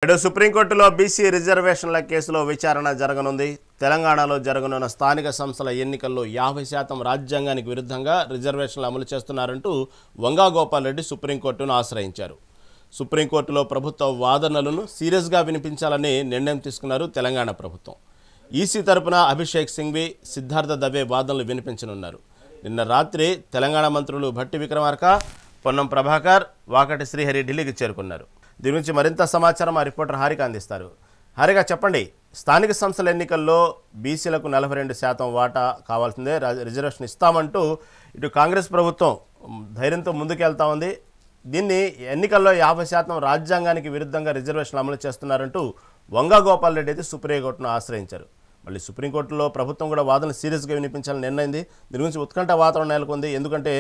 సుప్రీంకోర్టులో బీసీ రిజర్వేషన్ల కేసులో విచారణ జరగనుంది. తెలంగాణలో జరగనున్న స్థానిక సంస్థల ఎన్నికల్లో 50% రాజ్యాంగానికి విరుద్ధంగా రిజర్వేషన్లు అమలు చేస్తున్నారంటూ వంగా గోపాల్ రెడ్డి సుప్రీంకోర్టును ఆశ్రయించారు. సుప్రీంకోర్టులో ప్రభుత్వ వాదనలను సీరియస్గా వినిపించాలని నిర్ణయం తీసుకున్నారు తెలంగాణ ప్రభుత్వం. ఈసీ తరపున అభిషేక్ సింఘ్వి, సిద్ధార్థ దవే వాదనలు వినిపించనున్నారు. నిన్న రాత్రి తెలంగాణ మంత్రులు భట్టి విక్రమార్క, పొన్నం ప్రభాకర్, వాకటి శ్రీహరి ఢిల్లీకి చేరుకున్నారు. దీని గురించి మరింత సమాచారం మా రిపోర్టర్ హారిక అందిస్తారు. హారిక, చెప్పండి, స్థానిక సంస్థల ఎన్నికల్లో బీసీలకు 42% వాటా కావాల్సిందే, రిజర్వేషన్ ఇస్తామంటూ ఇటు కాంగ్రెస్ ప్రభుత్వం ధైర్యంతో ముందుకెళ్తా ఉంది. దీన్ని ఎన్నికల్లో 50% రాజ్యాంగానికి విరుద్ధంగా రిజర్వేషన్లు అమలు చేస్తున్నారంటూ వంగా గోపాల్ రెడ్డి అయితే సుప్రీంకోర్టును ఆశ్రయించారు. మళ్ళీ సుప్రీంకోర్టులో ప్రభుత్వం కూడా వాదనలు సీరియస్గా వినిపించాలని నిర్ణయింది. దీని గురించి ఉత్కంఠ వాతావరణం నెలకొంది. ఎందుకంటే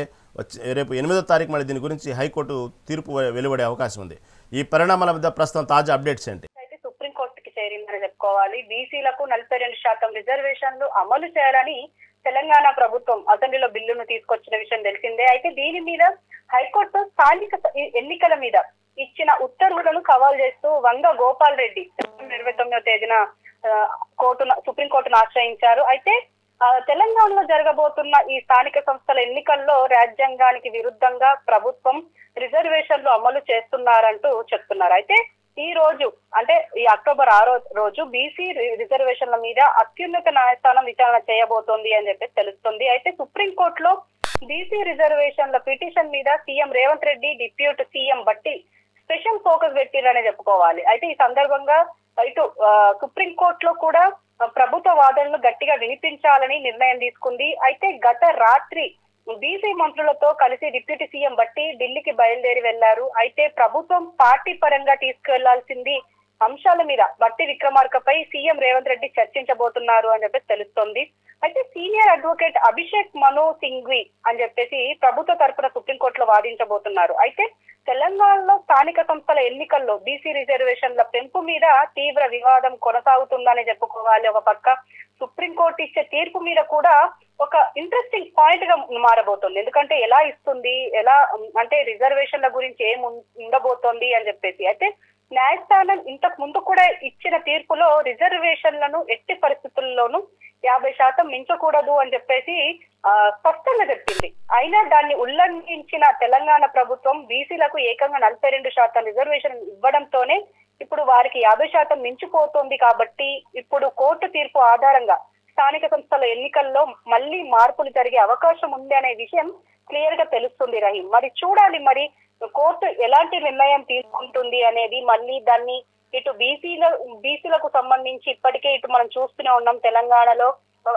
రేపు 8వ తారీఖు మళ్ళీ దీని గురించి హైకోర్టు తీర్పు వెలువడే అవకాశం ఉంది. ఈ పరిణామాల మీద ప్రస్తుతం తాజా అప్డేట్స్ ఏంటి? అయితే సుప్రీంకోర్టుకి చేరిందని చెప్పుకోవాలి. బీసీలకు 42% రిజర్వేషన్లు అమలు చేయాలని తెలంగాణ ప్రభుత్వం అసెంబ్లీలో బిల్లును తీసుకొచ్చిన విషయం తెలిసిందే. అయితే దీని మీద హైకోర్టు స్థానిక ఎన్నికల మీద ఇచ్చిన ఉత్తర్వులను సవాల్ చేస్తూ వంగ గోపాల్ రెడ్డి 29వ తేదీన సుప్రీంకోర్టును ఆశ్రయించారు. అయితే తెలంగాణలో జరగబోతున్న ఈ స్థానిక సంస్థల ఎన్నికల్లో రాజ్యాంగానికి విరుద్ధంగా ప్రభుత్వం రిజర్వేషన్లు అమలు చేస్తున్నారంటూ చెప్తున్నారు. అయితే ఈ రోజు అంటే ఈ అక్టోబర్ 6వ రోజు బీసీ రిజర్వేషన్ల మీద అత్యున్నత న్యాయస్థానం విచారణ చేయబోతోంది అని చెప్పేసి తెలుస్తుంది. అయితే సుప్రీంకోర్టులో బీసీ రిజర్వేషన్ల పిటిషన్ మీద CM Revanth Reddy, deputy CM బట్టి స్పెషల్ ఫోకస్ పెట్టిరని చెప్పుకోవాలి. అయితే ఈ సందర్భంగా ఇటు సుప్రీంకోర్టులో కూడా ప్రభుత్వ వాదనలు గట్టిగా వినిపించాలని నిర్ణయం తీసుకుంది. అయితే గత రాత్రి బీసీ మంత్రులతో కలిసి డిప్యూటీ సీఎం బట్టి ఢిల్లీకి బయలుదేరి వెళ్లారు. అయితే ప్రభుత్వం పార్టీ పరంగా తీసుకెళ్లాల్సింది అంశాల మీద బట్టి విక్రమార్కపై సీఎం రేవంత్ రెడ్డి చర్చించబోతున్నారు అని చెప్పేసి తెలుస్తోంది. అయితే సీనియర్ అడ్వకేట్ అభిషేక్ మను సింఘ్వి అని చెప్పేసి ప్రభుత్వ తరపున సుప్రీంకోర్టులో వాదించబోతున్నారు. అయితే తెలంగాణలో స్థానిక సంస్థల ఎన్నికల్లో బీసీ రిజర్వేషన్ల పెంపు మీద తీవ్ర వివాదం కొనసాగుతుందని చెప్పుకోవాలి. ఒక పక్క సుప్రీంకోర్టు ఇచ్చే తీర్పు మీద కూడా ఒక ఇంట్రెస్టింగ్ పాయింట్ గా మారబోతుంది. ఎందుకంటే ఎలా ఇస్తుంది, ఎలా అంటే రిజర్వేషన్ల గురించి ఏం ఉండబోతోంది అని చెప్పేసి. అయితే న్యాయస్థానం ఇంతకు ముందు కూడా ఇచ్చిన తీర్పులో రిజర్వేషన్లను ఎట్టి పరిస్థితుల్లోనూ 50% మించకూడదు అని చెప్పేసి స్పష్టంగా చెప్పింది. అయినా దాన్ని ఉల్లంఘించిన తెలంగాణ ప్రభుత్వం బీసీలకు ఏకంగా 42% రిజర్వేషన్ ఇవ్వడంతోనే ఇప్పుడు వారికి 50% మించిపోతుంది. కాబట్టి ఇప్పుడు కోర్టు తీర్పు ఆధారంగా స్థానిక సంస్థల ఎన్నికల్లో మళ్ళీ మార్పులు జరిగే అవకాశం ఉంది అనే విషయం క్లియర్ గా తెలుస్తుంది. రహీం, మరి చూడాలి కోర్టు ఎలాంటి నిర్ణయం తీసుకుంటుంది అనేది. మళ్ళీ దాన్ని ఇటు బీసీలకు సంబంధించి ఇప్పటికే ఇటు మనం చూస్తూనే ఉన్నాం. తెలంగాణలో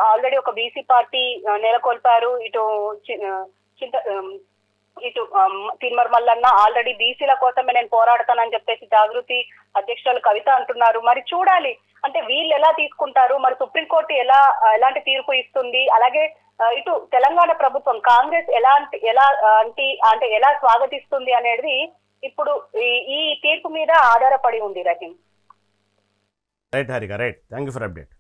ఆల్రెడీ ఒక బీసీ పార్టీ నెలకొల్పారు. ఇటు తిరుమల మల్లన్న ఆల్రెడీ బీసీల కోసమే నేను పోరాడతానని చెప్పేసి జాగృతి అధ్యక్షురాలు కవిత అంటున్నారు. మరి చూడాలి అంటే వీళ్ళు ఎలా తీసుకుంటారు, మరి సుప్రీంకోర్టు ఎలాంటి తీర్పు ఇస్తుంది, అలాగే ఇటు తెలంగాణ ప్రభుత్వం కాంగ్రెస్ ఎలా స్వాగతిస్తుంది అనేది ఇప్పుడు ఈ తీర్పు మీద ఆధారపడి ఉంది. Rahim, right Harika, right. Thank you for update.